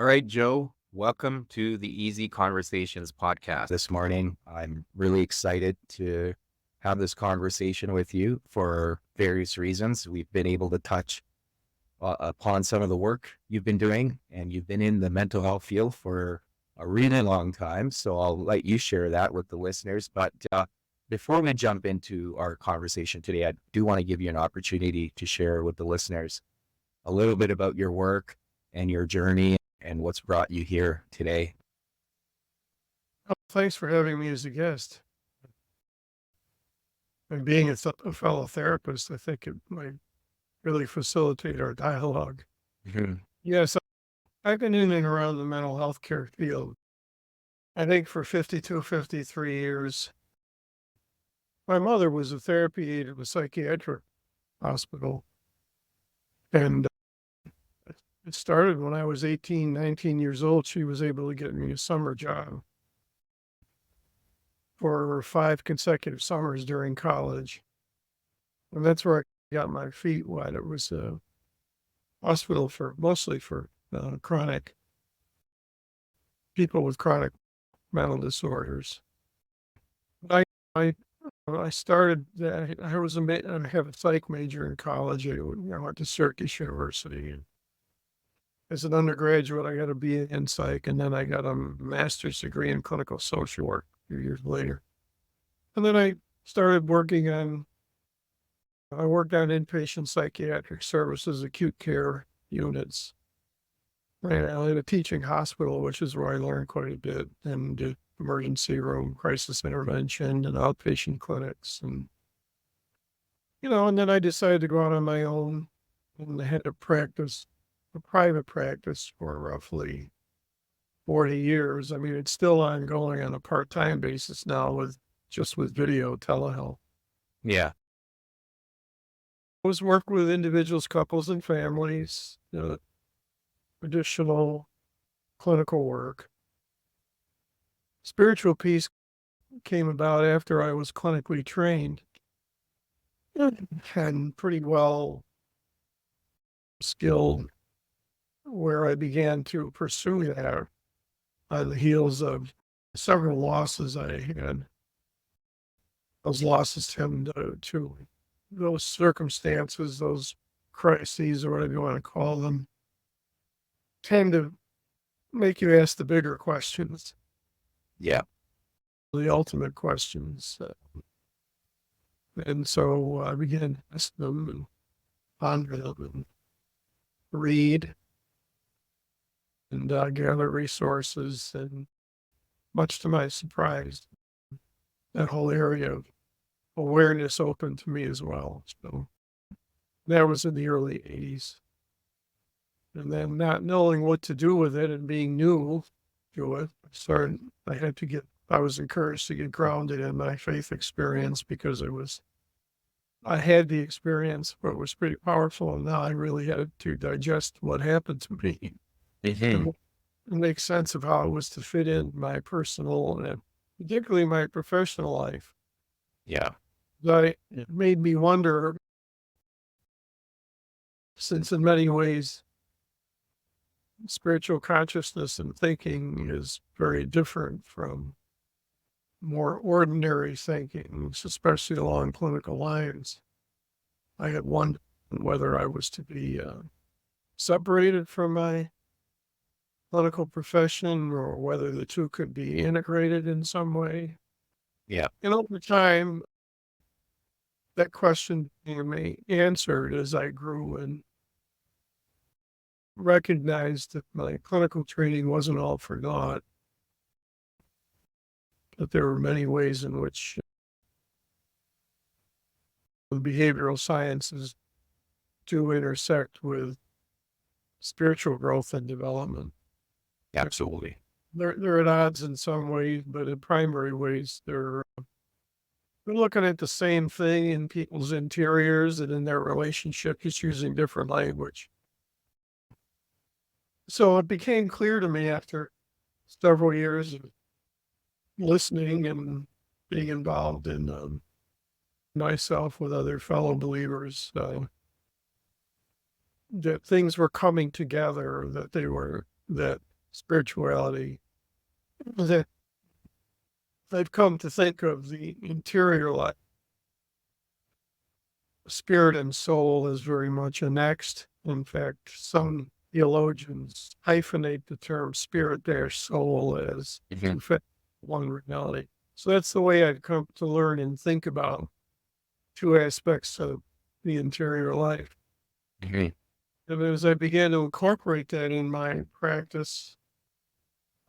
All right, Joe, welcome to the Easy Conversations podcast. This morning, I'm really excited to have this conversation with you for various reasons. We've been able to touch upon some of the work you've been doing, and you've been in the mental health field for a really long time. So I'll let you share that with the listeners. But before we jump into our conversation today, I do want to give you an opportunity to share with the listeners a little bit about your work and your journey and what's brought you here today. Oh, thanks for having me as a guest. And being a fellow therapist, I think it might really facilitate our dialogue. Mhm. Yes, I've been in and around the mental health care field, I think for 52, 53 years. My mother was a therapy aide at a psychiatric hospital. And it started when I was 18, 19 years old. She was able to get me a summer job for 5 consecutive summers during college. And that's where I got my feet wet. It was a hospital mostly for chronic people with chronic mental disorders. I I I started. I have a psych major in college. I went to Syracuse University. And as an undergraduate, I got a BA in psych, and then I got a master's degree in clinical social work a few years later. And then I started working on. I worked on inpatient psychiatric services, acute care units, right, in a teaching hospital, which is where I learned quite a bit, and emergency room, crisis intervention, and outpatient clinics. And then I decided to go out on my own, and I had a private practice for roughly 40 years. I mean, it's still ongoing on a part-time basis now with video telehealth. Yeah. I was working with individuals, couples, and families, additional clinical work. Spiritual peace came about after I was clinically trained and pretty well skilled, where I began to pursue that on the heels of several losses I had. Those losses tend to those circumstances, those crises, or whatever you want to call them, tend to make you ask the bigger questions, Yeah. the ultimate questions. And so I began to ask them and ponder them and read and gather resources. And much to my surprise, that whole area of awareness opened to me as well. So that was in the early 80s. And then not knowing what to do with it and being new to it, I was encouraged to get grounded in my faith experience because I had the experience, but it was pretty powerful. And now I really had to digest what happened to me Mhm. and make sense of how it was to fit in my personal and particularly my professional life. Yeah. It made me wonder, since in many ways spiritual consciousness and thinking is very different from more ordinary thinking, especially along clinical lines. I had wondered whether I was to be separated from my clinical profession or whether the two could be integrated in some way. Yeah. And over time, that question became answered as I grew and recognized that my clinical training wasn't all for naught, that there were many ways in which the behavioral sciences do intersect with spiritual growth and development. Absolutely. They're at odds in some ways, but in primary ways, they're looking at the same thing in people's interiors and in their relationship, just using different language. So it became clear to me after several years of listening and being involved in myself with other fellow believers, that things were coming together, that spirituality that I've come to think of the interior life. Spirit and soul is very much annexed. In fact, some theologians hyphenate the term spirit-soul as in fact one reality. So that's the way I've come to learn and think about two aspects of the interior life. And as I began to incorporate that in my practice,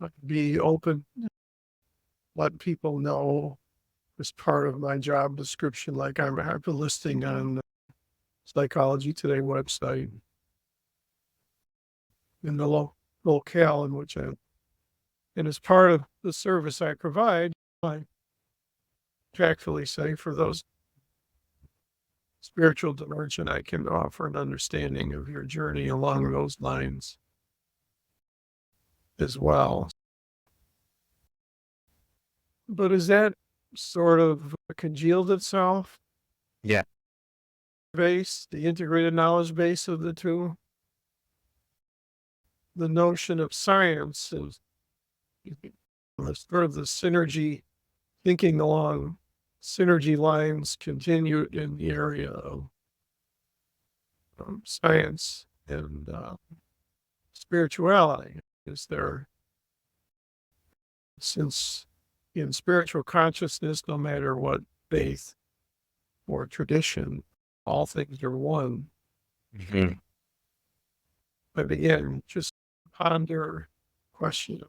I could be open, let people know as part of my job description, like I have a listing on the Psychology Today website in the locale in which and as part of the service I provide, I tactfully say for those spiritual dimension, I can offer an understanding of your journey along those lines as well. But is that sort of congealed itself? Yeah. Base, the integrated knowledge base of the two? The notion of science is sort of the synergy, thinking along synergy lines continued in the area of science and spirituality. Is there, since in spiritual consciousness, no matter what faith or tradition, all things are one. But again, just ponder question of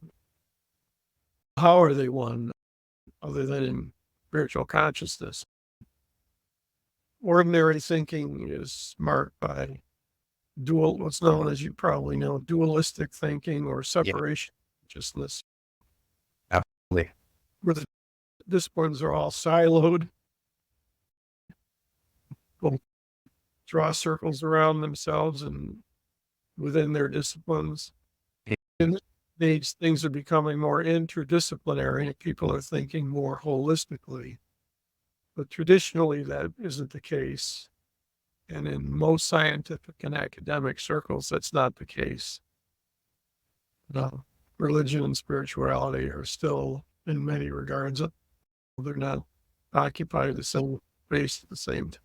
how are they one other than in spiritual consciousness? Ordinary thinking is marked by what's known as, you probably know, dualistic thinking or separation consciousness. Absolutely. Where the disciplines are all siloed, will draw circles around themselves and within their disciplines. And these things are becoming more interdisciplinary. People are thinking more holistically. But traditionally, that isn't the case. And in most scientific and academic circles, that's not the case. Religion and spirituality are still, in many regards, they're not occupying the same space at the same time.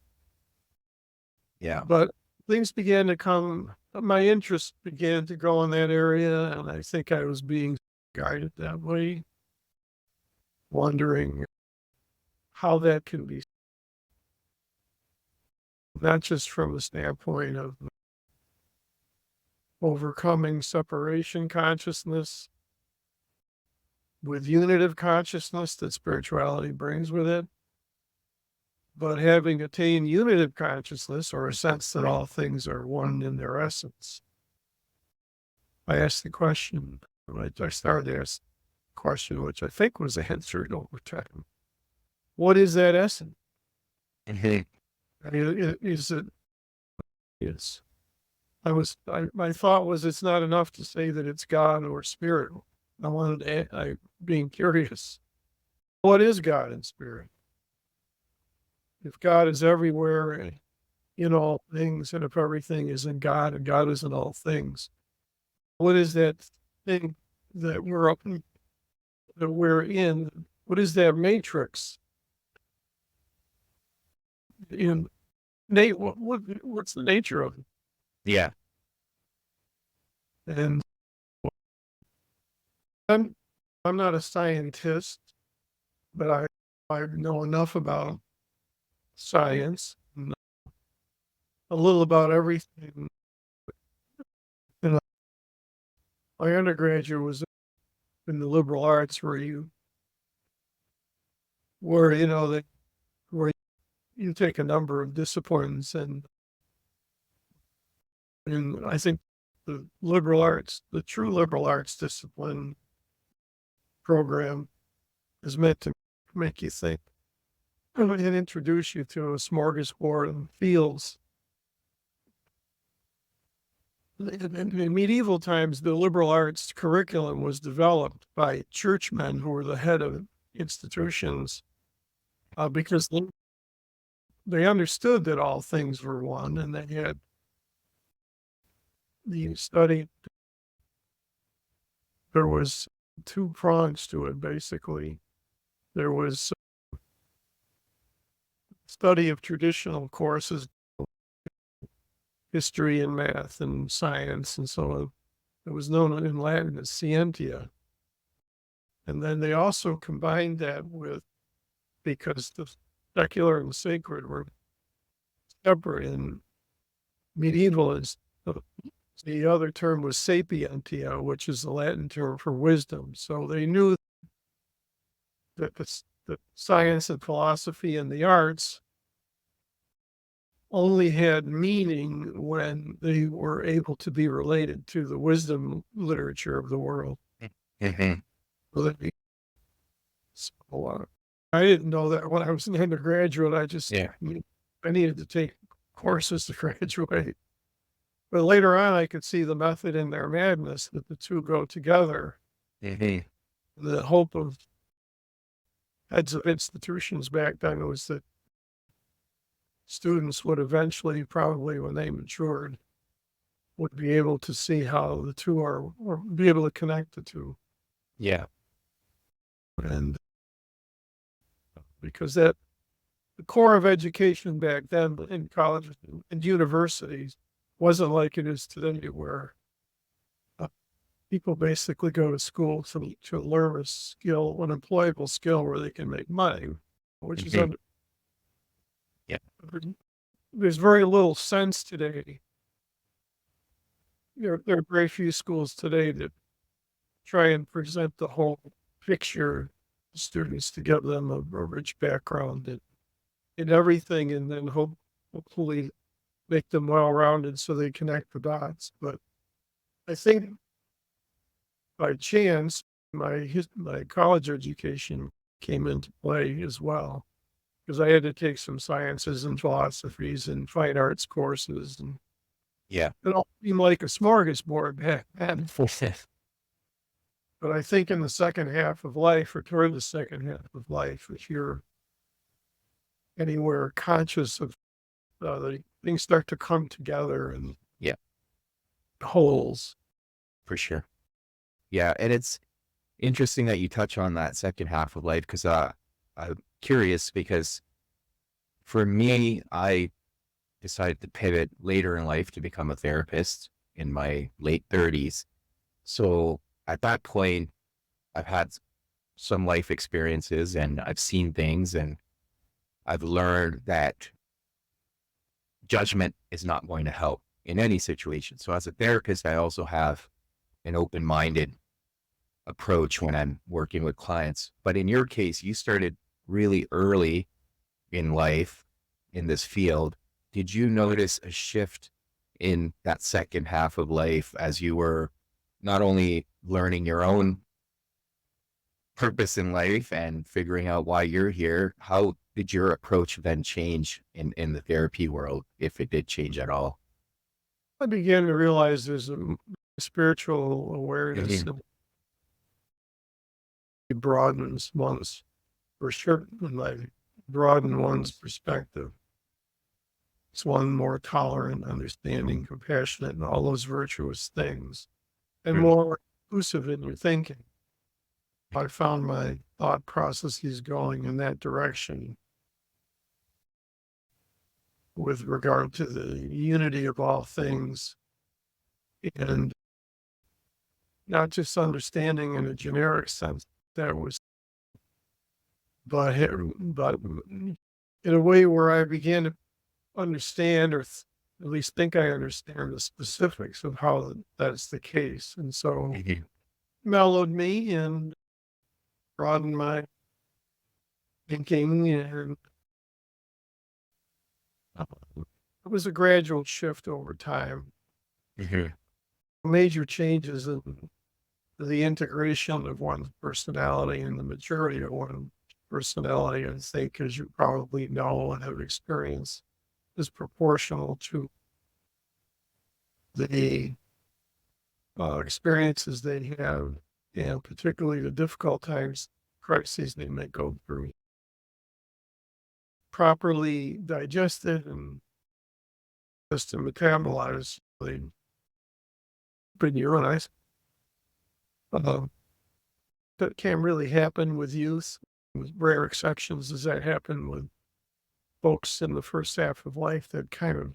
Yeah. But things began to come, my interest began to go in that area, and I think I was being guided that way, wondering how that can be, not just from the standpoint of overcoming separation consciousness with unitive consciousness that spirituality brings with it, but having attained unitive consciousness, or a sense that all things are one in their essence. I asked the question, I started to ask the question, which I think was answered over time. What is that essence? Is it? Yes. My thought was, it's not enough to say that it's God or spirit. I wanted to, being curious, what is God and spirit? If God is everywhere and in all things, and if everything is in God and God is in all things, what is that thing that we're in? What is that matrix? What's the nature of it? Yeah. And I'm not a scientist, but I know enough about science, and a little about everything. And my undergraduate was in the liberal arts, where you take a number of disciplines, and I think the liberal arts, the true liberal arts discipline program, is meant to make you think and introduce you to a smorgasbord of fields. In medieval times, the liberal arts curriculum was developed by churchmen who were the head of institutions, because they understood that all things were one, and they had the study there was two prongs to it, basically. There was study of traditional courses, history and math and science and so on. It was known in Latin as scientia. And then they also combined that with, because the secular and sacred were separate in medievalists, the other term was sapientia, which is the Latin term for wisdom. So they knew that the science and philosophy and the arts only had meaning when they were able to be related to the wisdom literature of the world. Mhm. So, I didn't know that when I was an undergraduate. Yeah. I needed to take courses to graduate. But later on, I could see the method in their madness that the two go together. Mhm. The hope of heads of institutions back then was that students would eventually, probably when they matured, would be able to see how the two are, or be able to connect the two. Yeah. And because the core of education back then in colleges and universities wasn't like it is today, where people basically go to school to learn a skill, an employable skill where they can make money, which is Mhm. Yeah. there's very little sense today. There are very few schools today that try and present the whole picture to students to give them a rich background in everything, and then hopefully make them well-rounded so they connect the dots. But I think by chance, my college education came into play as well, because I had to take some sciences and philosophies and fine arts courses, and Yeah. it all seemed like a smorgasbord back then. But I think in the second half of life, or toward the second half of life, if you're anywhere conscious of things start to come together and Yeah, wholes. for sure. Yeah, and it's interesting that you touch on that second half of life because I'm curious because for me, I decided to pivot later in life to become a therapist in my late 30s. So at that point, I've had some life experiences and I've seen things and I've learned that judgment is not going to help in any situation. So as a therapist, I also have an open-minded approach when I'm working with clients. But in your case, you started really early in life in this field. Did you notice a shift in that second half of life as you were not only learning your own purpose in life and figuring out why you're here? How did your approach then change in the therapy world, if it did change at all? I began to realize there's a spiritual awareness Mhm. that broadens one's, for sure, like broaden one's perspective. It's one more tolerant, understanding, compassionate, and all those virtuous things, and Mm. more inclusive in your thinking. I found my thought processes going in that direction with regard to the unity of all things, and not just understanding in a generic sense that was, but in a way where I began to understand, or at least think I understand the specifics of how that's the case. And so Mhm. mellowed me and broadened my thinking, and uh, it was a gradual shift over time. Mhm. Major changes in the integration of one's personality and the maturity of one's personality, I think, as you probably know and have experienced, is proportional to the experiences they have, and particularly the difficult times, crises they may go through. Properly digested and just to metabolize, they open your eyes. Uh, that can really happen with youth. With rare exceptions, does that happen with folks in the first half of life that kind of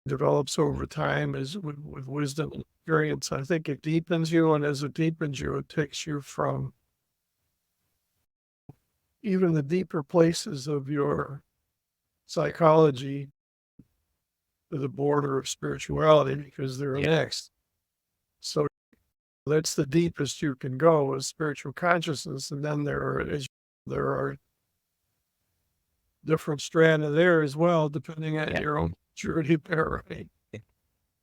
develops over time as with wisdom and experience. I think it deepens you, and as it deepens you, it takes you from even the deeper places of your psychology to the border of spirituality because they're Yeah. next. So that's the deepest you can go is spiritual consciousness, and then there are different strata there as well, depending on Yeah. your own journey there, right?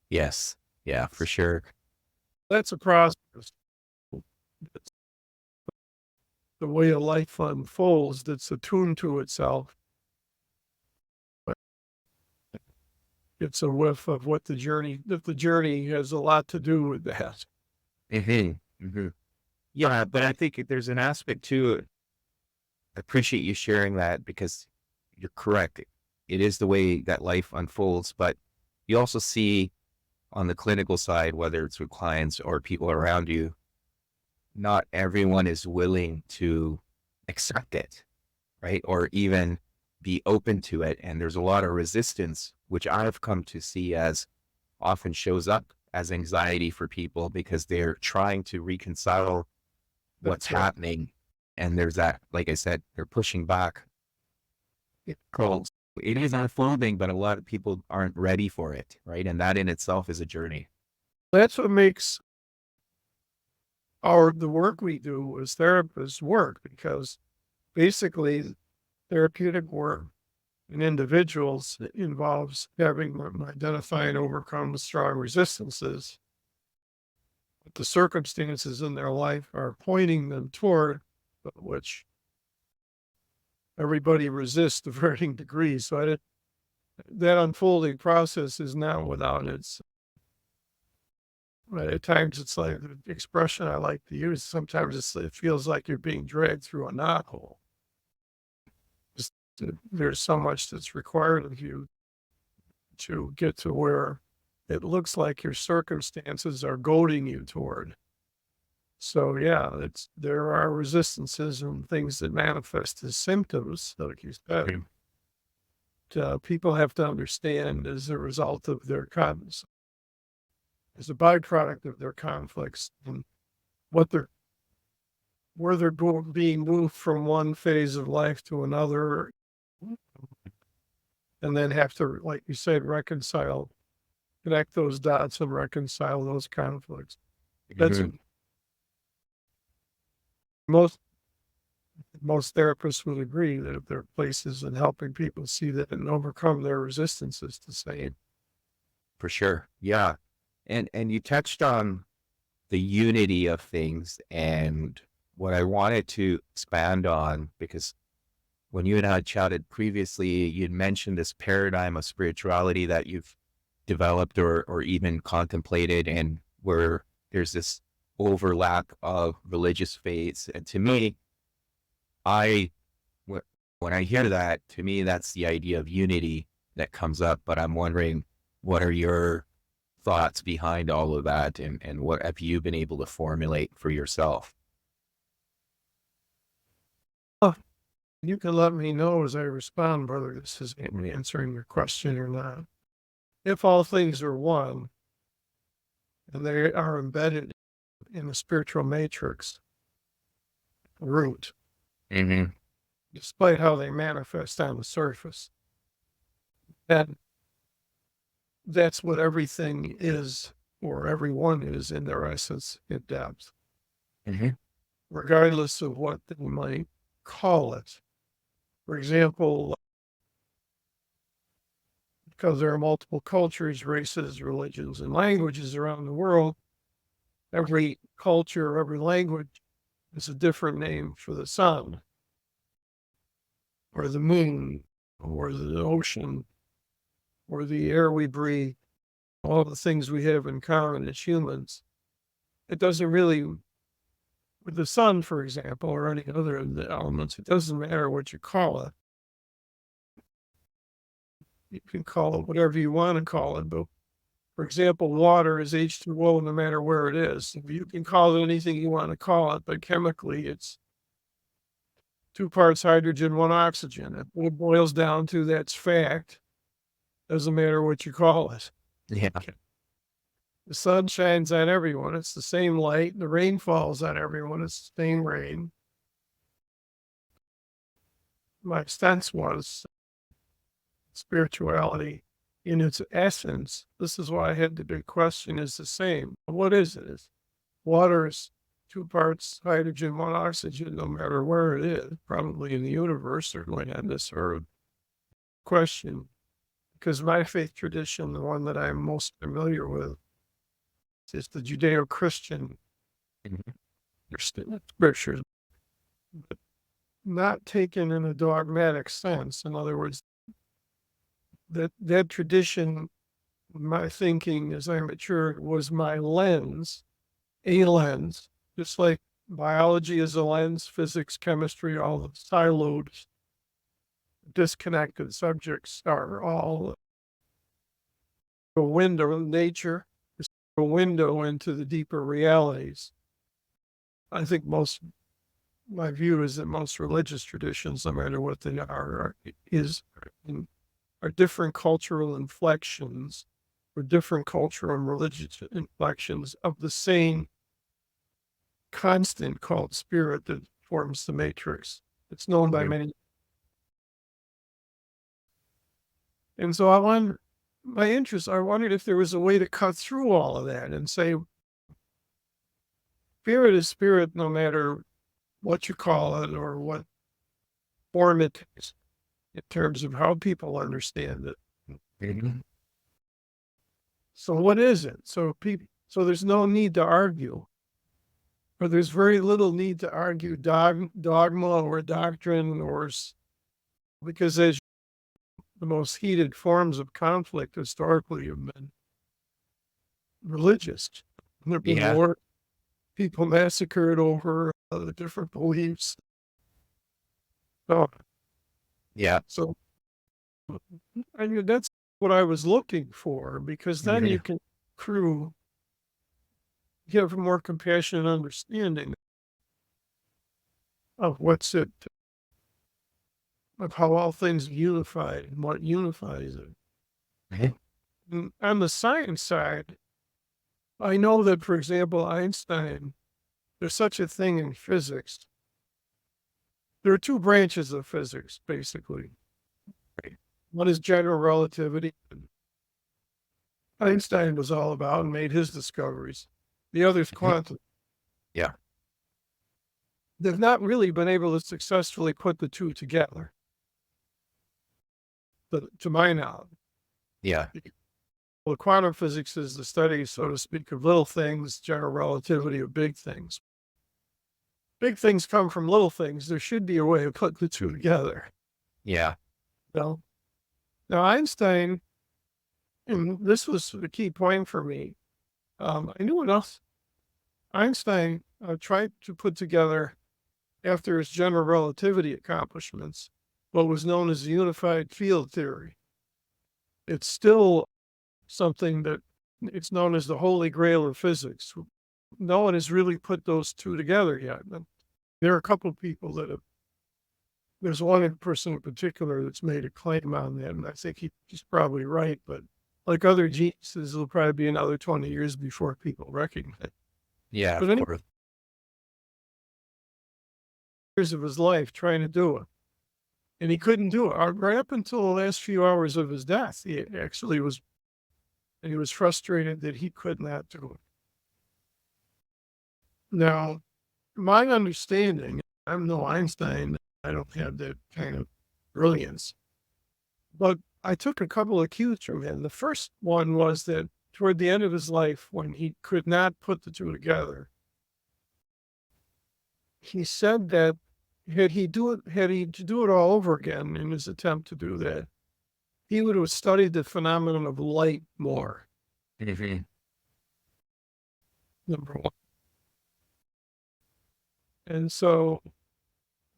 Yes. Yeah, for sure. That's a process. It's the way a life unfolds that's attuned to itself. But it's a whiff of what that the journey has a lot to do with that. Yeah, but I think there's an aspect to it. I appreciate you sharing that because you're correct. It is the way that life unfolds, but you also see on the clinical side, whether it's with clients or people around you, not everyone is willing to accept it, right? Or even be open to it. And there's a lot of resistance, which I've come to see as often shows up as anxiety for people because they're trying to reconcile what's That's right. happening. And there's that, like I said, they're pushing back. Well, it is unfolding, but a lot of people aren't ready for it, right? And that in itself is a journey. That's what makes the work we do as therapists work, because basically therapeutic work in individuals involves having them identify and overcome strong resistances. But the circumstances in their life are pointing them toward which everybody resists to varying degrees. So that unfolding process is not without its. Right, at times it's like the expression I like to use. Sometimes it feels like you're being dragged through a knothole. There's so much that's required of you to get to where it looks like your circumstances are goading you toward. So yeah, there are resistances and things that manifest as symptoms, like you said. People have to understand as a result of their conflicts, as a byproduct of their conflicts, and what they're where they're being moved from one phase of life to another, and then have to, like you said, connect those dots and reconcile those conflicts. That's Mhm. most most therapists would agree that if there are places in helping people see that and overcome their resistances to saying, For sure. Yeah. And you touched on the unity of things and what I wanted to expand on, because when you and I chatted previously, you'd mentioned this paradigm of spirituality that you've developed or even contemplated, and where there's this overlap of religious faiths. And to me, I, wh- when I hear that, to me, that's the idea of unity that comes up. But I'm wondering, what are your thoughts behind all of that? And what have you been able to formulate for yourself? oh, you can let me know as I respond whether this is answering your question or not. If all things are one and they are embedded in a spiritual matrix root, Hmm. despite how they manifest on the surface, then that's what everything is, or everyone is in their essence in depth, Hmm. regardless of what they might call it. For example, because there are multiple cultures, races, religions, and languages around the world, every culture, every language is a different name for the sun, or the moon, or the ocean, or the air we breathe, all the things we have in common as humans. It doesn't really, with the sun, for example, or any other of the elements, it doesn't matter what you call it. You can call it whatever you want to call it, but For example, water is H2O no matter where it is. You can call it anything you want to call it, but chemically it's 2 parts hydrogen, 1 oxygen. It boils down to that's fact. Doesn't matter what you call it. Yeah. The sun shines on everyone. It's the same light. The rain falls on everyone. It's the same rain. My sense was spirituality in its essence. This is why I had the big question is the same. What is it? It's water is 2 parts hydrogen, 1 oxygen, no matter where it is, probably in the universe, certainly on this earth. Question, because my faith tradition, the one that I'm most familiar with, is the Judeo-Christian scriptures, but not taken in a dogmatic sense. In other words, that tradition, my thinking as I matured, was my lens, a lens, just like biology is a lens, physics, chemistry, all the siloed, disconnected subjects are all a window. Nature is a window into the deeper realities. I think my view is that most religious traditions, no matter what they are different cultural inflections or different cultural and religious inflections of the same constant called spirit that forms the matrix. It's known by many. And so I wondered if there was a way to cut through all of that and say, spirit is spirit no matter what you call it or what form it takes in terms of how people understand it. So what is it? So there's no need to argue, or there's very little need to argue dogma or doctrine, because as the most heated forms of conflict historically have been religious. There have been war, people massacred over the different beliefs. Oh, Yeah. so I mean, that's what I was looking for, because then you can give more compassionate understanding of of how all things unified and what unifies it. And on the science side, I know that, for example, Einstein, there's such a thing in physics. There are 2 branches of physics, basically. One is general relativity. Einstein was all about and made his discoveries. The other is quantum. Yeah. They've not really been able to successfully put the 2 together, to my knowledge. Yeah. Well, quantum physics is the study, so to speak, of little things, general relativity of big things. Big things come from little things. There should be a way to put the 2 together. Yeah. Now Einstein, and this was the key point for me. I knew enough. Einstein tried to put together, after his general relativity accomplishments, what was known as the unified field theory. It's still something that it's known as the holy grail of physics. No one has really put those 2 together yet. And there are a couple of people there's one person in particular that's made a claim on that, and I think he's probably right, but like other geniuses, it'll probably be another 20 years before people recognize it. Yeah. But Of course. Years of his life trying to do it, and he couldn't do it. Right up until the last few hours of his death, he was frustrated that he could not do it. Now, my understanding, I'm no Einstein, I don't have that kind of brilliance, but I took a couple of cues from him. The first one was that toward the end of his life, when he could not put the 2 together, he said that had he to do it all over again in his attempt to do that, he would have studied the phenomenon of light more. Number one. And so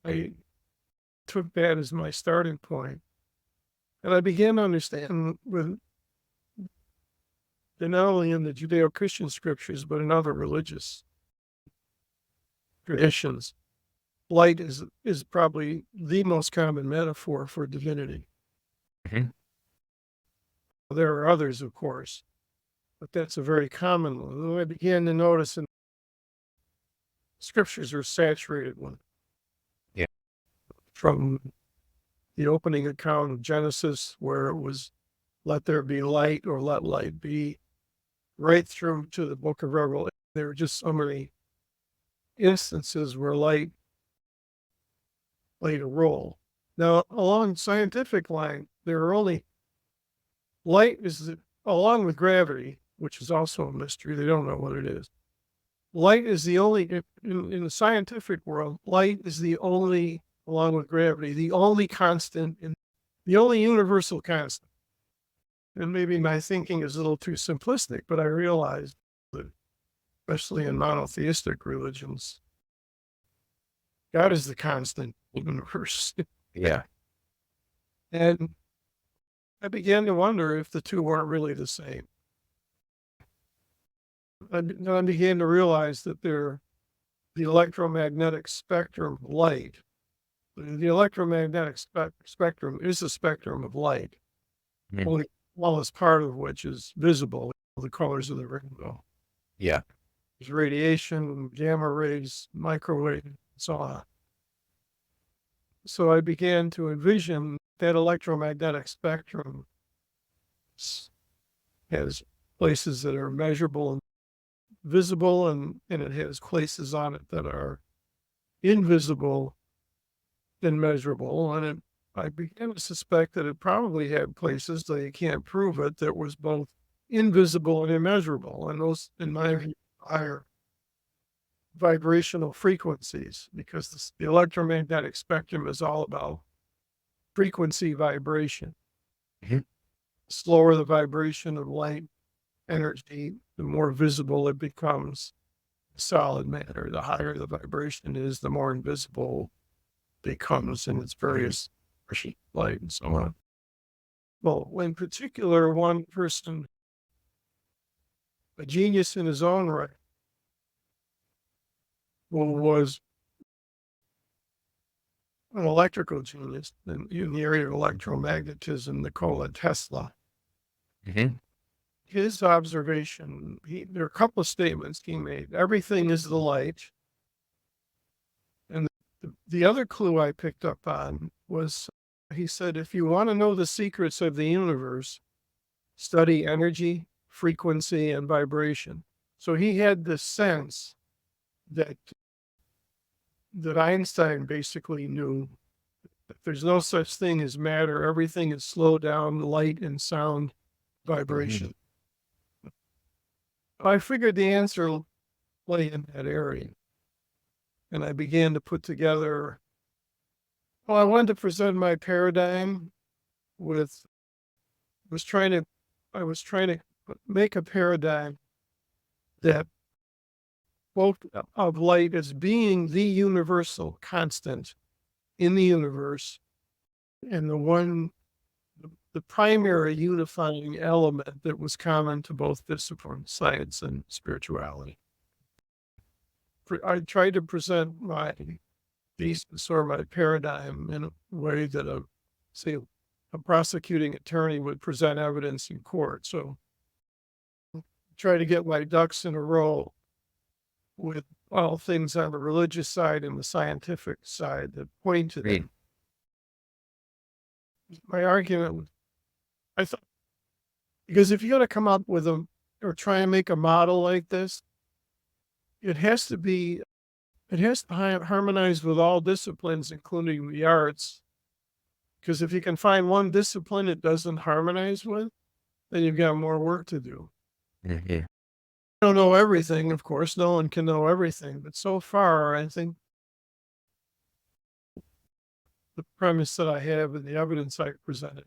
I took that as my starting point. And I began to understand and not only in the Judeo-Christian scriptures, but in other religious traditions, light is probably the most common metaphor for divinity. Mhm. There are others, of course, but that's a very common one. I began to notice in scriptures are saturated with, Yeah. from the opening account of Genesis, where it was, let there be light or let light be, right through to the book of Revelation. There are just so many instances where light played a role. Now, along scientific line, there are only light is along with gravity, which is also a mystery. They don't know what it is. Light is the only in the scientific world. Light is the only, along with gravity, the only constant in the only universal constant. And maybe my thinking is a little too simplistic, but I realized that, especially in monotheistic religions, God is the constant universe. Yeah. And I began to wonder if the two weren't really the same. I began to realize that the electromagnetic spectrum of light, the electromagnetic spectrum is a spectrum of light, Mhm. only smallest part of which is visible, the colors of the rainbow. Yeah. There's radiation, gamma rays, microwave, and so on. So I began to envision that electromagnetic spectrum has places that are measurable and visible, and it has places on it that are invisible and measurable. And I began to suspect that it probably had places, though you can't prove it, that was both invisible and immeasurable. And those, in my view, higher vibrational frequencies, because the electromagnetic spectrum is all about frequency vibration. Mhm. Slower the vibration of light energy, the more visible it becomes solid matter. The higher the vibration is, the more invisible it becomes in its various light and so on. Well, in particular, one person, a genius in his own right, who was an electrical genius in the area of electromagnetism, Nikola Tesla. Mhm. His observation, there are a couple of statements he made. Everything is the light. And the other clue I picked up on was, he said, if you want to know the secrets of the universe, study energy, frequency, and vibration. So he had this sense that Einstein basically knew that there's no such thing as matter. Everything is slow down, light and sound vibration. I figured the answer lay in that area. And I began to put together, well, I wanted to present my paradigm with, I was trying to make a paradigm that spoke of light as being the universal constant in the universe, and the primary unifying element that was common to both disciplines, science and spirituality. I tried to present my thesis or my paradigm in a way that a prosecuting attorney would present evidence in court. So try to get my ducks in a row with all things on the religious side and the scientific side that point to Great. them. My argument, I thought, because if you're going to come up with or try and make a model like this, it has to harmonize with all disciplines, including the arts. Because if you can find one discipline it doesn't harmonize with, then you've got more work to do. Mhm. I don't know everything, of course. No one can know everything. But so far, I think the premise that I have and the evidence I presented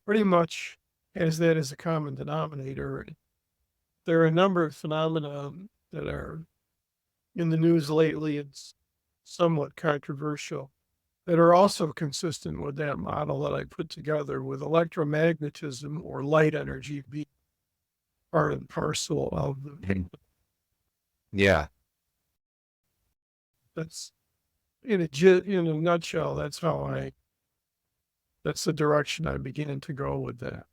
pretty much has that as a common denominator. There are a number of phenomena that are in the news lately. It's somewhat controversial, that are also consistent with that model that I put together with electromagnetism or light energy being part and parcel of the, Yeah. that's in a nutshell, that's the direction I began to go with that.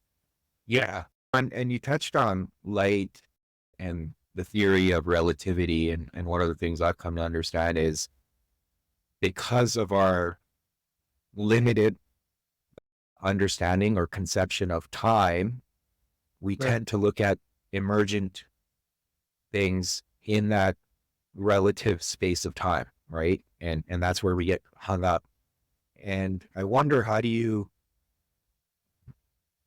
Yeah. And you touched on light and the theory of relativity. And one of the things I've come to understand is because of our limited understanding or conception of time, we Right. tend to look at emergent things in that relative space of time, right? And that's where we get hung up. And I wonder, how do you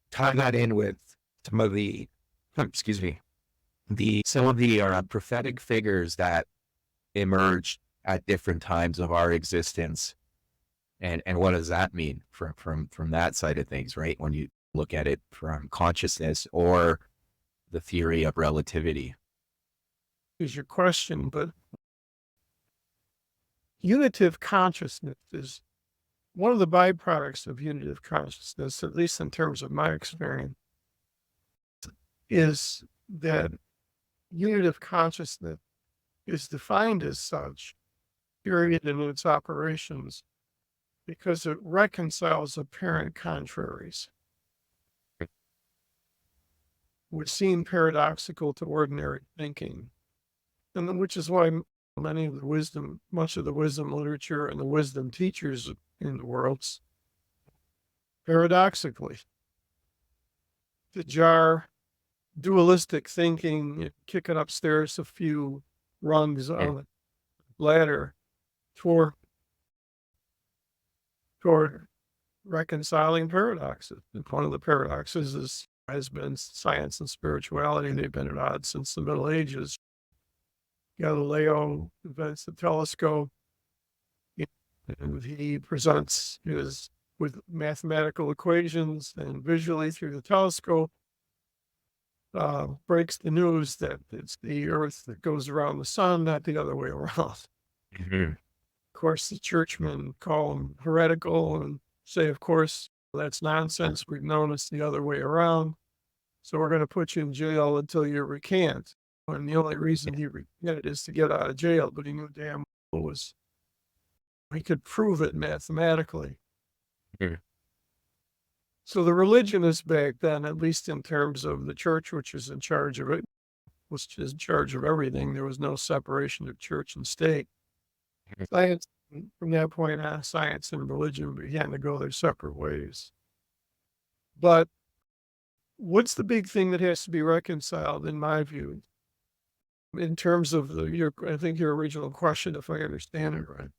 tie that in with some of the, excuse me, some of the prophetic figures that emerged at different times of our existence, and what does that mean from that side of things, right? When you look at it from consciousness or the theory of relativity. Is your question, but unitive consciousness is one of the byproducts of unitive consciousness, at least in terms of my experience, is that unitive consciousness is defined as such, period, in its operations, because it reconciles apparent contraries, which seem paradoxical to ordinary thinking, and which is why much of the wisdom literature and the wisdom teachers in the world, paradoxically, to jar dualistic thinking, kick it upstairs a few rungs on the ladder toward reconciling paradoxes. And one of the paradoxes has been science and spirituality. They've been at odds since the Middle Ages. Galileo invents the telescope, and he presents with mathematical equations and visually through the telescope, breaks the news that it's the Earth that goes around the sun, not the other way around. Mm-hmm. Of course, the churchmen call him heretical and say, of course, that's nonsense. We've known it's the other way around. So we're going to put you in jail until you recant. And the only reason he recanted is to get out of jail, but he knew damn well he could prove it mathematically. Mm-hmm. So the religionists back then, at least in terms of the church, which was in charge of it, was in charge of everything. There was no separation of church and state. Science, from that point on, science and religion began to go their separate ways. But what's the big thing that has to be reconciled, in my view, in terms of I think your original question, if I understand it right?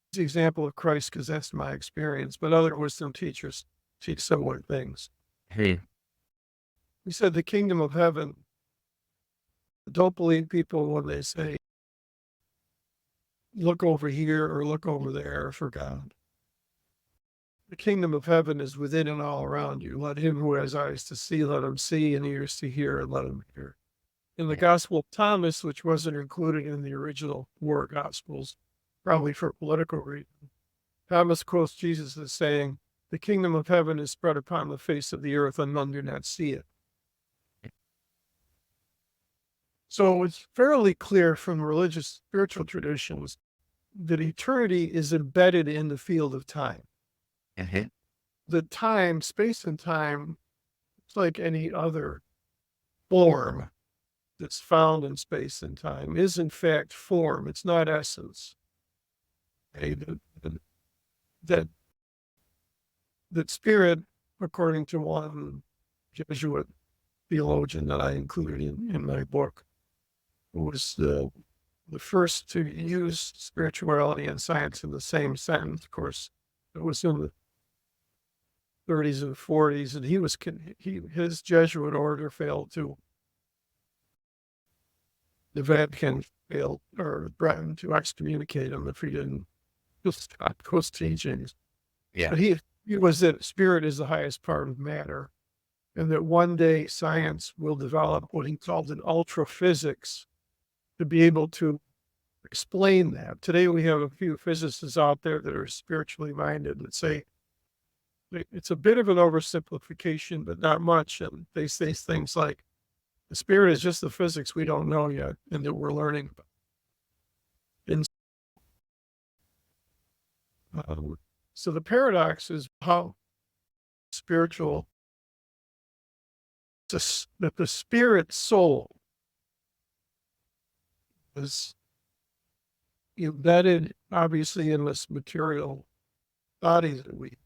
It's the example of Christ, because that's my experience, but other wisdom teachers teach similar things. Hey. We said the kingdom of heaven. Don't believe people when they say, look over here or look over there for God. The kingdom of heaven is within and all around you. Let him who has eyes to see, let him see, and ears to hear, and let him hear. In the Gospel of Thomas, which wasn't included in the original four Gospels, probably for political reasons, Thomas quotes Jesus as saying, the kingdom of heaven is spread upon the face of the earth, and none do not see it. So it's fairly clear from religious spiritual traditions that eternity is embedded in the field of time. Mm-hmm. The time, space and time, it's like any other form that's found in space and time, is in fact form. It's not essence. Okay? That spirit, according to one Jesuit theologian that I included in my book, was the first to use spirituality and science in the same sentence. Of course, it was in the 30s and 40s, and his Jesuit order failed to. The Vatican failed or threatened to excommunicate him if he didn't just stop those teachings. Yeah. But he was that spirit is the highest part of matter, and that one day science will develop what he called an ultraphysics to be able to explain that. Today we have a few physicists out there that are spiritually minded that say it's a bit of an oversimplification, but not much. And they say things like, The spirit is just the physics we don't know yet and that we're learning about. And so the paradox is how spiritual, that the spirit soul is embedded, obviously, in this material body that we.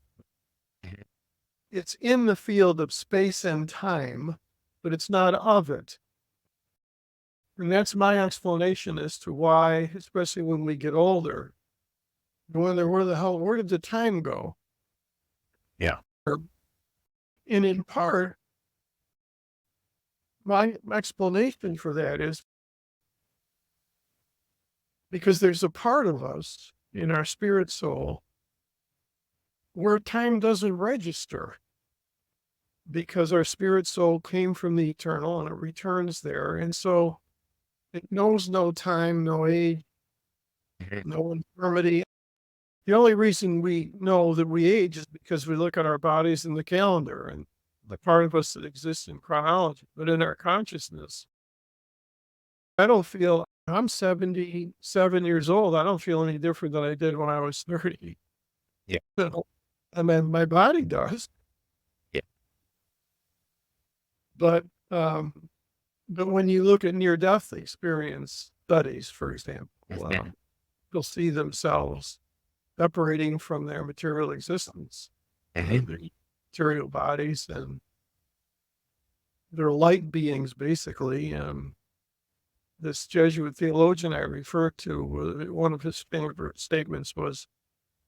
It's in the field of space and time, but it's not of it. And that's my explanation as to why, especially when we get older, I wonder where did the time go? Yeah. And in part, my explanation for that is because there's a part of us in our spirit soul where time doesn't register, because our spirit soul came from the eternal and it returns there. And so it knows no time, no age, no infirmity. The only reason we know that we age is because we look at our bodies in the calendar and the part of us that exists in chronology. But in our consciousness, I'm 77 years old. I don't feel any different than I did when I was 30. Yeah. I mean, my body does. Yeah. But when you look at near-death experience studies, for example, they'll see themselves separating from their material existence, their material bodies, and they're light beings, basically. This Jesuit theologian I referred to, one of his favorite statements was,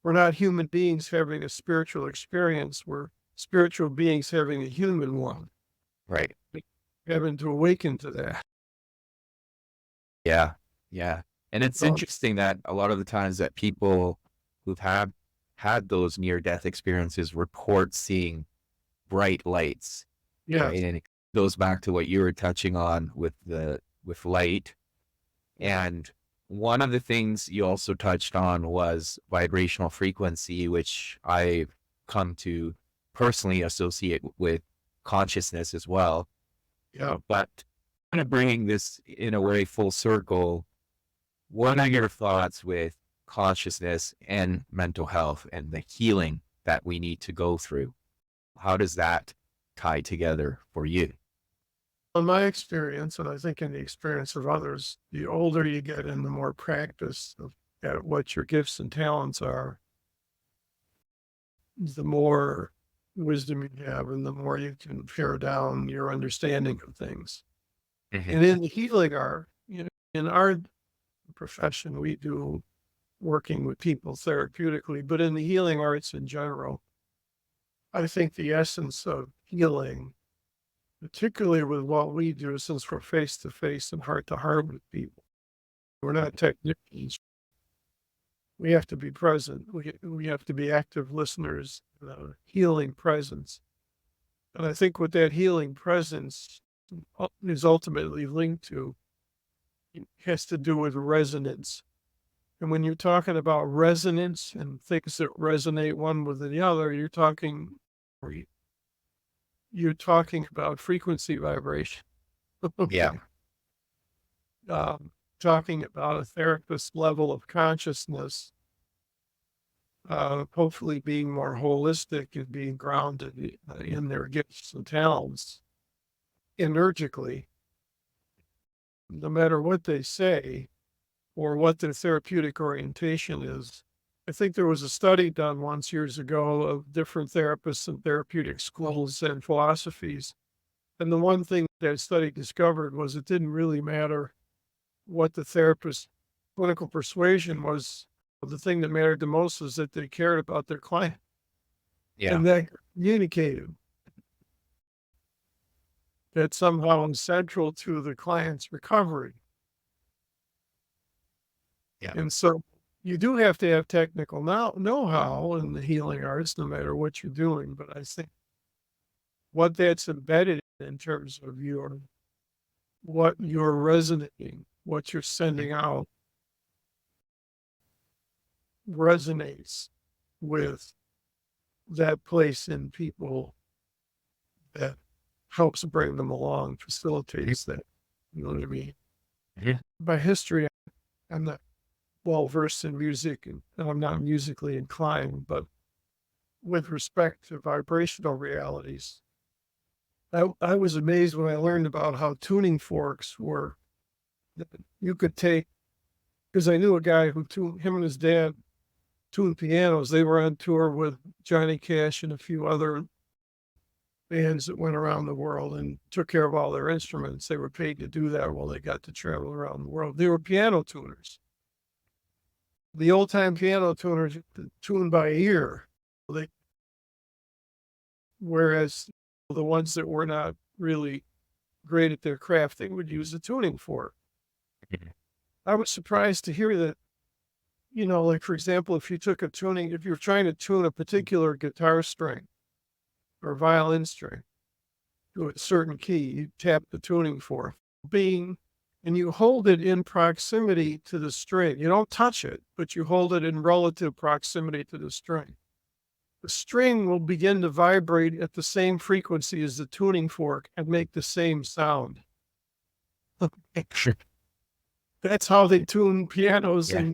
"We're not human beings having a spiritual experience. We're spiritual beings having a human one." Right. Having to awaken to that. Yeah. Yeah. And it's interesting that a lot of the times that people who've had those near-death experiences report seeing bright lights. Yeah. Right? And it goes back to what you were touching on with light. And one of the things you also touched on was vibrational frequency, which I've come to personally associate with consciousness as well. Yeah. But kind of bringing this in a way full circle, what are your thoughts with consciousness and mental health and the healing that we need to go through? How does that tie together for you? In my experience, and I think in the experience of others, the older you get and the more practice at what your gifts and talents are, the more wisdom you have and the more you can pare down your understanding of things. And in the healing art, in our profession, we do working with people therapeutically, but in the healing arts in general, I think the essence of healing, particularly with what we do, since we're face to face and heart to heart with people, we're not technicians. We have to be present. We have to be active listeners, healing presence. And I think what that healing presence is ultimately linked to, it has to do with resonance. And when you're talking about resonance and things that resonate one with the other, you're talking about frequency vibration. Yeah. Talking about a therapist's level of consciousness, hopefully being more holistic and being grounded in their gifts and talents energically, no matter what they say or what their therapeutic orientation is. I think there was a study done once years ago of different therapists and therapeutic schools and philosophies. And the one thing that study discovered was it didn't really matter what the therapist's clinical persuasion was. The thing that mattered the most was that they cared about their client. Yeah. And that communicated. That somehow is central to the client's recovery. Yeah. And so you do have to have technical know-how in the healing arts, no matter what you're doing. But I think what that's embedded in terms of what you're resonating, what you're sending out, resonates with that place in people that helps bring them along, facilitates that. You know what I mean? Yeah. By history, I'm not well versed in music and I'm not musically inclined, but with respect to vibrational realities, I was amazed when I learned about how tuning forks were. You could take, because I knew a guy who him and his dad tuned pianos. They were on tour with Johnny Cash and a few other bands that went around the world and took care of all their instruments. They were paid to do that while they got to travel around the world. They were piano tuners. The old time piano tuners tuned by ear. They, whereas the ones that were not really great at their craft, they would use a tuning fork. I was surprised to hear that, like for example, if you're trying to tune a particular guitar string or violin string to a certain key, you tap the tuning fork and you hold it in proximity to the string. You don't touch it, but you hold it in relative proximity to the string. The string will begin to vibrate at the same frequency as the tuning fork and make the same sound. That's how they tune pianos. Yeah.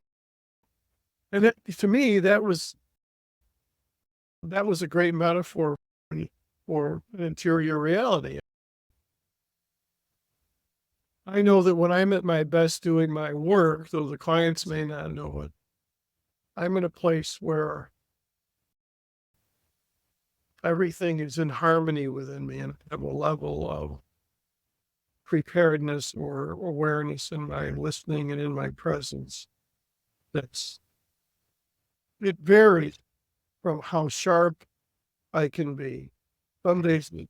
And to me, that was a great metaphor for an interior reality. I know that when I'm at my best doing my work, though the clients may not know it, I'm in a place where everything is in harmony within me and I have a level of preparedness or awareness in my listening and in my presence. It varies from how sharp I can be. Some days it's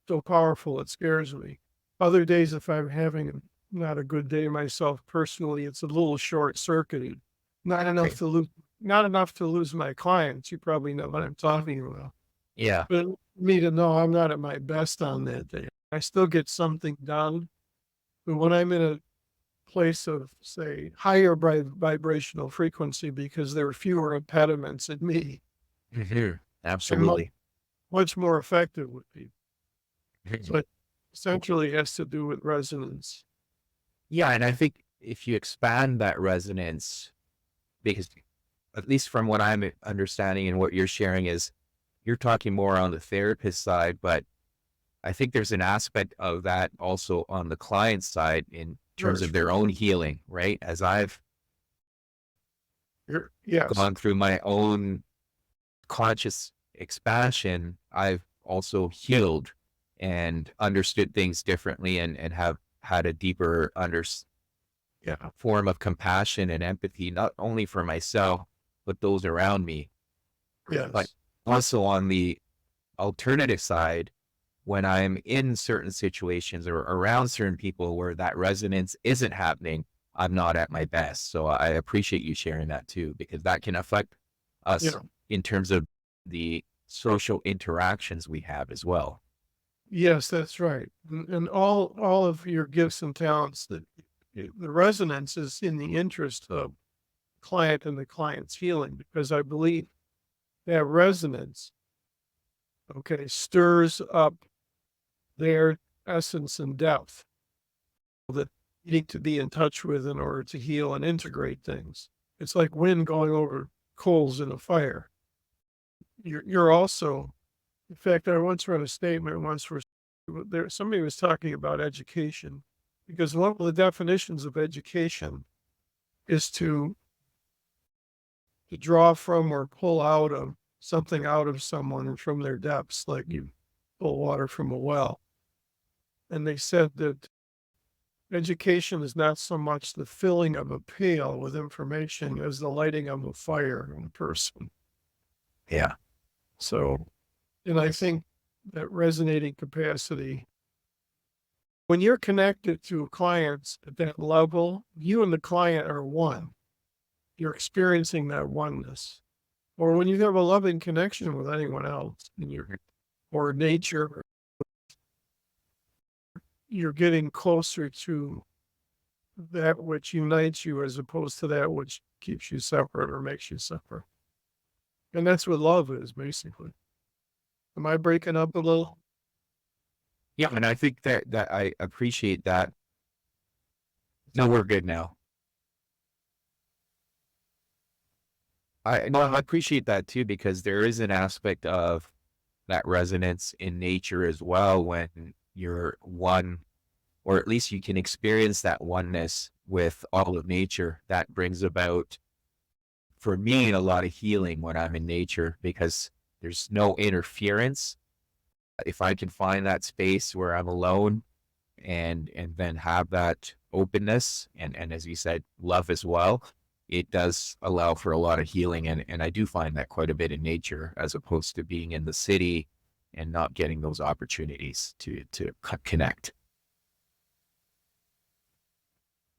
so powerful it scares me. Other days, if I'm having not a good day myself personally, it's a little short-circuited. Not enough to lose my clients. You probably know what I'm talking about. Yeah. But me to know I'm not at my best on that day. I still get something done. But when I'm in a place of, say, higher vibrational frequency, because there are fewer impediments in me, Absolutely. much more effective with people. So it essentially has to do with resonance. Yeah. And I think if you expand that resonance, because at least from what I'm understanding and what you're sharing is you're talking more on the therapist side, but I think there's an aspect of that also on the client side in terms of their own healing, right? As I've gone through my own conscious expansion, I've also healed and understood things differently and have had a deeper form of compassion and empathy, not only for myself, but those around me. Yes. But also on the alternative side, when I'm in certain situations or around certain people where that resonance isn't happening, I'm not at my best. So I appreciate you sharing that too, because that can affect us in terms of the social interactions we have as well. Yes, that's right. And all of your gifts and talents, the resonance is in the interest of client and the client's healing, because I believe that resonance, stirs up their essence and depth that you need to be in touch with in order to heal and integrate things. It's like wind going over coals in a fire. You're also, in fact, I once read a statement where somebody was talking about education, because one of the definitions of education is to draw from or pull out of something out of someone and from their depths, like you pull water from a well. And they said that education is not so much the filling of a pail with information as the lighting of a fire in a person. Yeah. So, and I think that resonating capacity, when you're connected to clients at that level, you and the client are one. You're experiencing that oneness. Or when you have a loving connection with anyone else or nature, you're getting closer to that which unites you as opposed to that which keeps you separate or makes you separate. And that's what love is, basically. Am I breaking up a little? Yeah, and I think that I appreciate that. No, we're good now. I appreciate that too, because there is an aspect of that resonance in nature as well when you're one, or at least you can experience that oneness with all of nature. That brings about, for me, a lot of healing when I'm in nature because there's no interference. If I can find that space where I'm alone and then have that openness and as you said, love as well, it does allow for a lot of healing. And I do find that quite a bit in nature as opposed to being in the city and not getting those opportunities to connect.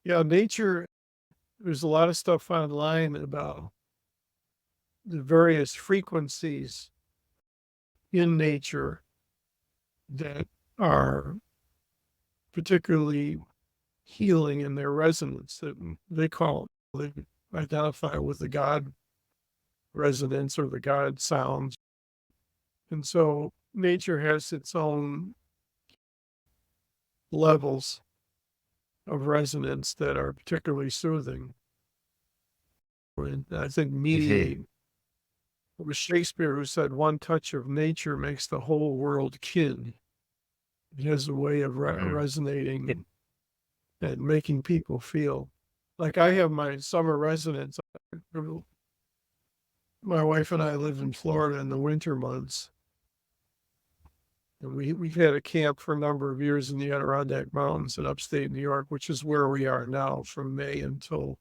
Yeah, nature, there's a lot of stuff online about the various frequencies in nature that are particularly healing in their resonance that they call, they identify with the God resonance or the God sounds. And so nature has its own levels of resonance that are particularly soothing. And I think mediate. It was Shakespeare who said, "One touch of nature makes the whole world kin." It has a way of resonating and making people feel like I have my summer residence. My wife and I live in Florida in the winter months. And we've had a camp for a number of years in the Adirondack Mountains in upstate New York, which is where we are now from May until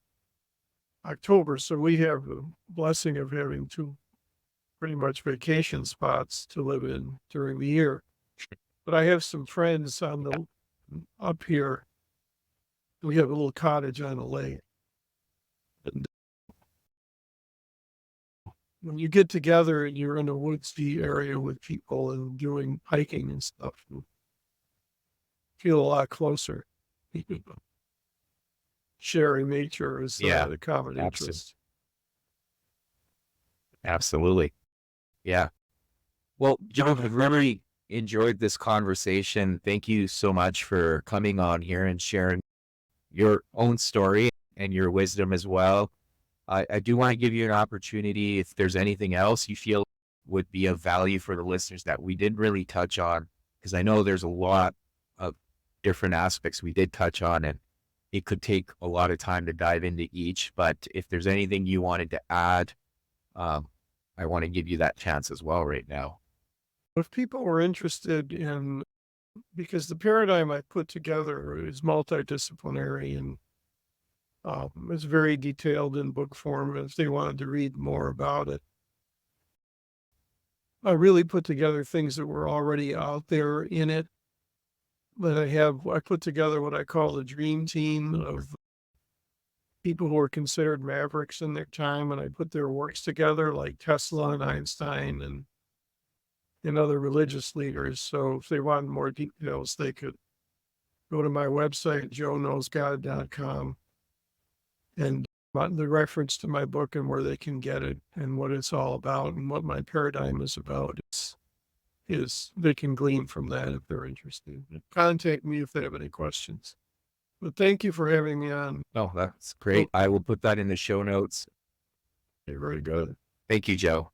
October. So we have the blessing of having two pretty much vacation spots to live in during the year. But I have some friends on the up here. We have a little cottage on a lake. And when you get together and you're in a woodsy area with people and doing hiking and stuff, you feel a lot closer. Sharing nature is Yeah, the common absolutely. interest. Absolutely. Yeah. Well, Joe, I've really enjoyed this conversation. Thank you so much for coming on here and sharing your own story and your wisdom as well. I do want to give you an opportunity if there's anything else you feel would be of value for the listeners that we didn't really touch on, because I know there's a lot of different aspects we did touch on, and it could take a lot of time to dive into each. But if there's anything you wanted to add, I want to give you that chance as well right now. If people were interested in, because the paradigm I put together is multidisciplinary and it's very detailed in book form. If they wanted to read more about it, I really put together things that were already out there in it. But I put together what I call the dream team of people who are considered mavericks in their time. And I put their works together like Tesla and Einstein and other religious leaders. So if they want more details, they could go to my website, joeknowsgod.com, and the reference to my book and where they can get it and what it's all about and what my paradigm is about is they can glean from that if they're interested. Contact me if they have any questions. But thank you for having me on. Oh, that's great. I will put that in the show notes. Okay, very good. Thank you, Joe.